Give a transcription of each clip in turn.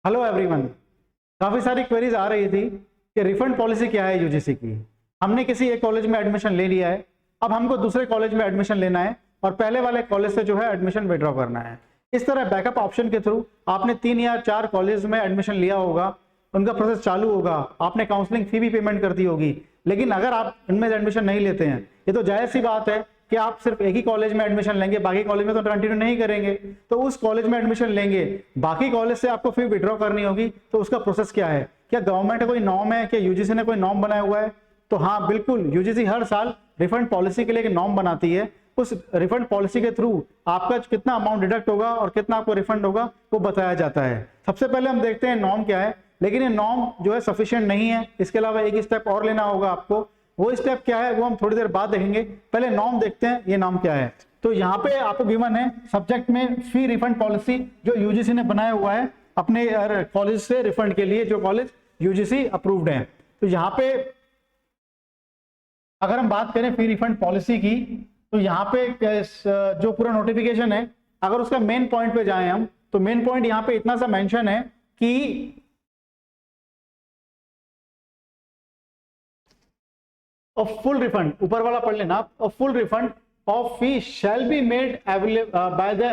Hello everyone. काफ़ी सारी queries आ रही थी कि रिफंड पॉलिसी क्या है यूजीसी की। हमने किसी एक कॉलेज में एडमिशन ले लिया है, अब हमको दूसरे कॉलेज में एडमिशन लेना है और पहले वाले कॉलेज से जो है एडमिशन विड्रॉ करना है। इस तरह बैकअप ऑप्शन के थ्रू आपने 3 या 4 कॉलेज में एडमिशन लिया होगा, उनका प्रोसेस चालू होगा, आपने काउंसलिंग फी भी पेमेंट कर दी होगी। लेकिन अगर आप इनमें एडमिशन नहीं लेते हैं, ये तो जायज़ सी बात है कि आप सिर्फ एक ही कॉलेज में एडमिशन लेंगे, बाकी कॉलेज में तो कंटिन्यू नहीं करेंगे। तो उस कॉलेज में एडमिशन लेंगे, बाकी कॉलेज से आपको फी विड्रॉ करनी होगी, तो उसका प्रोसेस क्या है? क्या गवर्नमेंट का कोई नॉर्म है, क्या यूजीसी ने कोई नॉर्म बनाया हुआ है? तो हाँ, बिल्कुल, यूजीसी हर साल रिफंड पॉलिसी के लिए एक नॉर्म बनाती है। उस रिफंड पॉलिसी के थ्रू आपका कितना अमाउंट डिडक्ट होगा और कितना आपको रिफंड होगा वो बताया जाता है। सबसे पहले हम देखते हैं नॉर्म क्या है, लेकिन ये नॉर्म जो है सफिशिएंट नहीं है, इसके अलावा एक स्टेप और लेना होगा आपको। वो स्टेप क्या है वो हम थोड़ी देर बाद देखेंगे, पहले नॉर्म देखते हैं ये नॉर्म क्या है। तो यहाँ पे आपको गिवन है सब्जेक्ट में फी रिफंड पॉलिसी जो यूजीसी ने बनाया हुआ है अपने कॉलेज से रिफंड के लिए, जो कॉलेज यूजीसी अप्रूव्ड है। तो यहाँ पे अगर हम बात करें फी रिफंड पॉलिसी की, तो यहाँ पे जो पूरा नोटिफिकेशन है, अगर उसका मेन पॉइंट पे जाएं हम, तो मेन पॉइंट यहाँ पे इतना सा मेंशन है कि फुल रिफंड, ऊपर वाला पढ़ लेना आप, full refund of fee shall be made available by the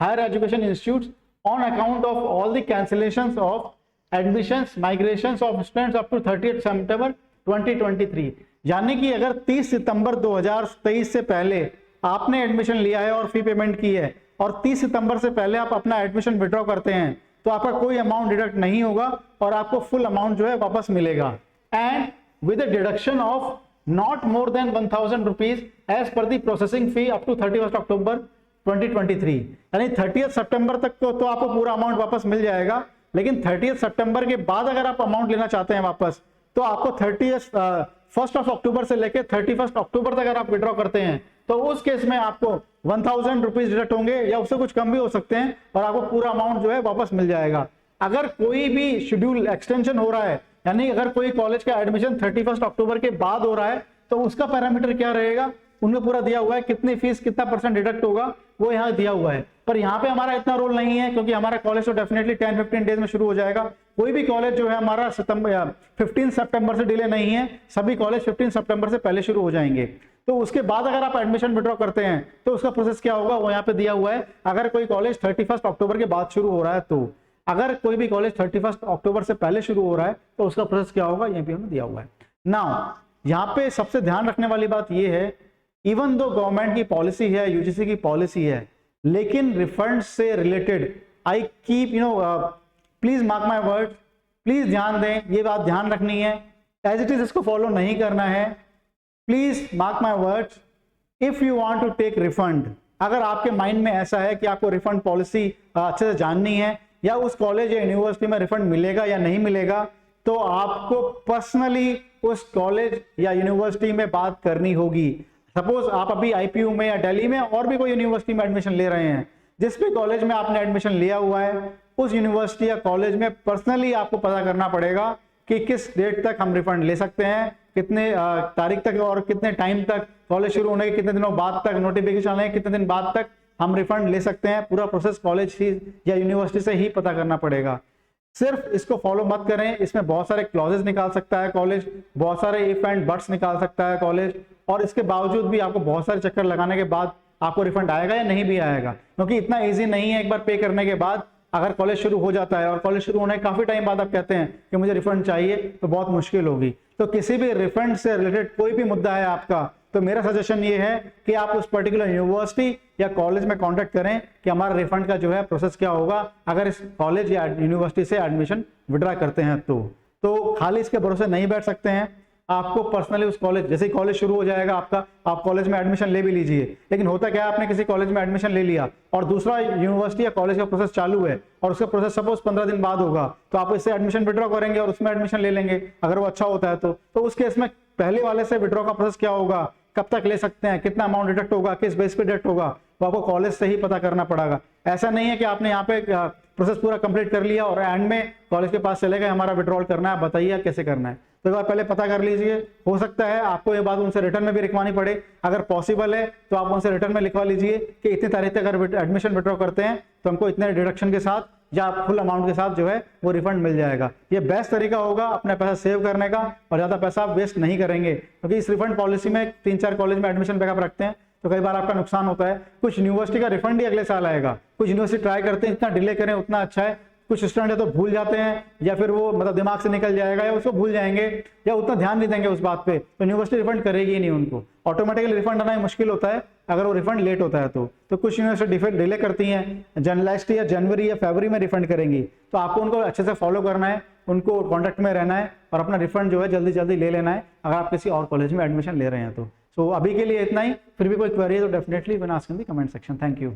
higher education institutes on account of all the cancellations of admissions migrations of students up to 30 September 2023। यानी कि अगर 30 सितंबर 2023 से पहले आपने एडमिशन लिया है और फी पेमेंट की है और 30 सितंबर से पहले आप अपना एडमिशन विड्रॉ करते हैं, तो आपका कोई अमाउंट डिडक्ट नहीं होगा और आपको फुल अमाउंट जो है वापस मिलेगा। And with the deduction of not more than 1000 rupees as per the processing fee up to 31st October 2023। यानी 30 सितंबर तक तो आपको पूरा अमाउंट वापस मिल जाएगा, लेकिन 30 सितंबर के बाद अगर आप अमाउंट लेना चाहते हैं वापस, तो आपको 1st ऑफ अक्टूबर से लेकर 31st अक्टूबर तक अगर आप विड्रॉ करते हैं, तो उस केस में आपको 1000 रुपीज डिडक्ट होंगे या उससे कुछ कम भी हो सकते हैं और आपको पूरा अमाउंट जो है वापस मिल जाएगा। अगर कोई भी शेड्यूल एक्सटेंशन हो रहा है, यानी अगर कोई कॉलेज का एडमिशन 31 अक्टूबर के बाद हो रहा है, तो उसका पैरामीटर क्या रहेगा, उनमें पूरा दिया हुआ है, कितनी फीस कितना परसेंट डिडक्ट होगा वो यहाँ दिया हुआ है। पर यहाँ पे हमारा इतना रोल नहीं है, क्योंकि हमारा कॉलेज तो डेफिनेटली 10-15 डेज में शुरू हो जाएगा। कोई भी कॉलेज जो है हमारा 15 सितंबर से डिले नहीं है, सभी कॉलेज 15 सितंबर से पहले शुरू हो जाएंगे। तो उसके बाद अगर आप एडमिशन विड्रॉ करते हैं तो उसका प्रोसेस क्या होगा वो यहाँ पे दिया हुआ है। अगर कोई कॉलेज 31 अक्टूबर के बाद शुरू हो रहा है, तो अगर कोई भी कॉलेज 31 अक्टूबर से पहले शुरू हो रहा है तो उसका प्रोसेस क्या होगा, यहाँ पे हमें दिया हुआ है। नाउ यहाँ पे सबसे ध्यान रखने वाली बात यह है, इवन दो गवर्नमेंट की पॉलिसी है, यूजीसी की पॉलिसी है, लेकिन रिफंड से related I keep please mark my word, please ध्यान दें, ये बात ध्यान रखनी है, एज इट इज इसको फॉलो नहीं करना है। Please mark my words, if you want to take refund, अगर आपके माइंड में ऐसा है कि आपको रिफंड पॉलिसी अच्छे से जाननी है या उस कॉलेज या यूनिवर्सिटी में रिफंड मिलेगा या नहीं मिलेगा, तो आपको पर्सनली उस कॉलेज या यूनिवर्सिटी में बात करनी होगी। सपोज आप अभी आईपीयू में या दिल्ली में और भी कोई यूनिवर्सिटी में एडमिशन ले रहे हैं, जिस भी कॉलेज में आपने एडमिशन लिया हुआ है, उस यूनिवर्सिटी या कॉलेज में पर्सनली आपको पता करना पड़ेगा कि किस डेट तक हम रिफंड ले सकते हैं, कितने तारीख तक और कितने टाइम तक, कॉलेज शुरू होने के कितने दिनों बाद तक, नोटिफिकेशन आने के कितने दिन बाद तक हम रिफंड ले सकते हैं। पूरा प्रोसेस कॉलेज या यूनिवर्सिटी से ही पता करना पड़ेगा। सिर्फ इसको फॉलो मत करें, इसमें बहुत सारे क्लॉजेस निकाल सकता है कॉलेज, बहुत सारे इफ एंड बट्स निकाल सकता है कॉलेज, और इसके बावजूद भी आपको बहुत सारे चक्कर लगाने के बाद आपको रिफंड आएगा या नहीं भी आएगा, क्योंकि इतना इजी नहीं है। एक बार पे करने के बाद अगर कॉलेज शुरू हो जाता है और कॉलेज शुरू होने के काफी टाइम बाद आप कहते हैं कि मुझे रिफंड चाहिए, तो बहुत मुश्किल होगी। तो किसी भी रिफंड से रिलेटेड कोई भी मुद्दा है आपका, तो मेरा सजेशन ये है कि आप उस पर्टिकुलर यूनिवर्सिटी या कॉलेज में कांटेक्ट करें कि हमारा रिफंड का जो है प्रोसेस क्या होगा अगर इस कॉलेज या यूनिवर्सिटी से एडमिशन विड्रॉ करते हैं। तो खाली इसके भरोसे नहीं बैठ सकते हैं, आपको पर्सनली उस कॉलेज, जैसे ही कॉलेज शुरू हो जाएगा आपका, आप कॉलेज में एडमिशन ले भी लीजिए। लेकिन होता क्या है, आपने किसी कॉलेज में एडमिशन ले लिया और दूसरा यूनिवर्सिटी या कॉलेज का प्रोसेस चालू है और उसका प्रोसेस सपोज 15 दिन बाद होगा, तो आप इससे एडमिशन विड्रॉ करेंगे और उसमें एडमिशन ले लेंगे अगर वो अच्छा होता है। तो उस केस में पहले वाले से विड्रॉ का प्रोसेस क्या होगा, कब तक ले सकते हैं, कितना अमाउंट डिडक्ट होगा, किस बेस पे डिडक्ट होगा, वो आपको कॉलेज से ही पता करना पड़ेगा। ऐसा नहीं है कि आपने यहाँ पे प्रोसेस पूरा कंप्लीट कर लिया और एंड में कॉलेज के पास चले गए हमारा विड्रॉल करना है, बताइए कैसे करना है। तो एक बार पहले पता कर लीजिए, हो सकता है आपको ये बात उनसे रिटर्न में भी लिखवानी पड़े, अगर पॉसिबल है तो आप उनसे रिटर्न में लिखवा लीजिए कि इतनी तारीख तक अगर एडमिशन विड्रॉ करते हैं तो हमको इतने डिडक्शन के साथ या फुल अमाउंट के साथ जो है वो रिफंड मिल जाएगा। ये बेस्ट तरीका होगा अपना पैसा सेव करने का और ज़्यादा पैसा आप वेस्ट नहीं करेंगे, क्योंकि इस रिफंड पॉलिसी में 3-4 कॉलेज में एडमिशन बैकअप रखते हैं तो कई बार आपका नुकसान होता है। कुछ यूनिवर्सिटी का रिफंड ही अगले साल आएगा, कुछ यूनिवर्सिटी ट्राई करते हैं जितना डिले करें उतना अच्छा है, कुछ स्टूडेंट है तो भूल जाते हैं या फिर वो मतलब दिमाग से निकल जाएगा या उसको भूल जाएंगे या उतना ध्यान नहीं देंगे उस बात पे, तो यूनिवर्सिटी रिफंड करेगी ही नहीं उनको। ऑटोमेटिकली रिफंड आना ही मुश्किल होता है अगर वो रिफंड लेट होता है तो कुछ यूनिवर्सिटी डिले करती हैं, जर्नलाइस्ट या जनवरी या फरवरी में रिफंड करेंगी। तो आपको उनको अच्छे से फॉलो करना है, उनको कॉन्टैक्ट में रहना है और अपना रिफंड जो है जल्दी जल्दी ले लेना है अगर आप किसी और कॉलेज में एडमिशन ले रहे हैं तो। अभी के लिए इतना ही, फिर भी कोई क्वेरी है तो डेफिनेटली बना सकते हैं कमेंट सेक्शन। Thank you.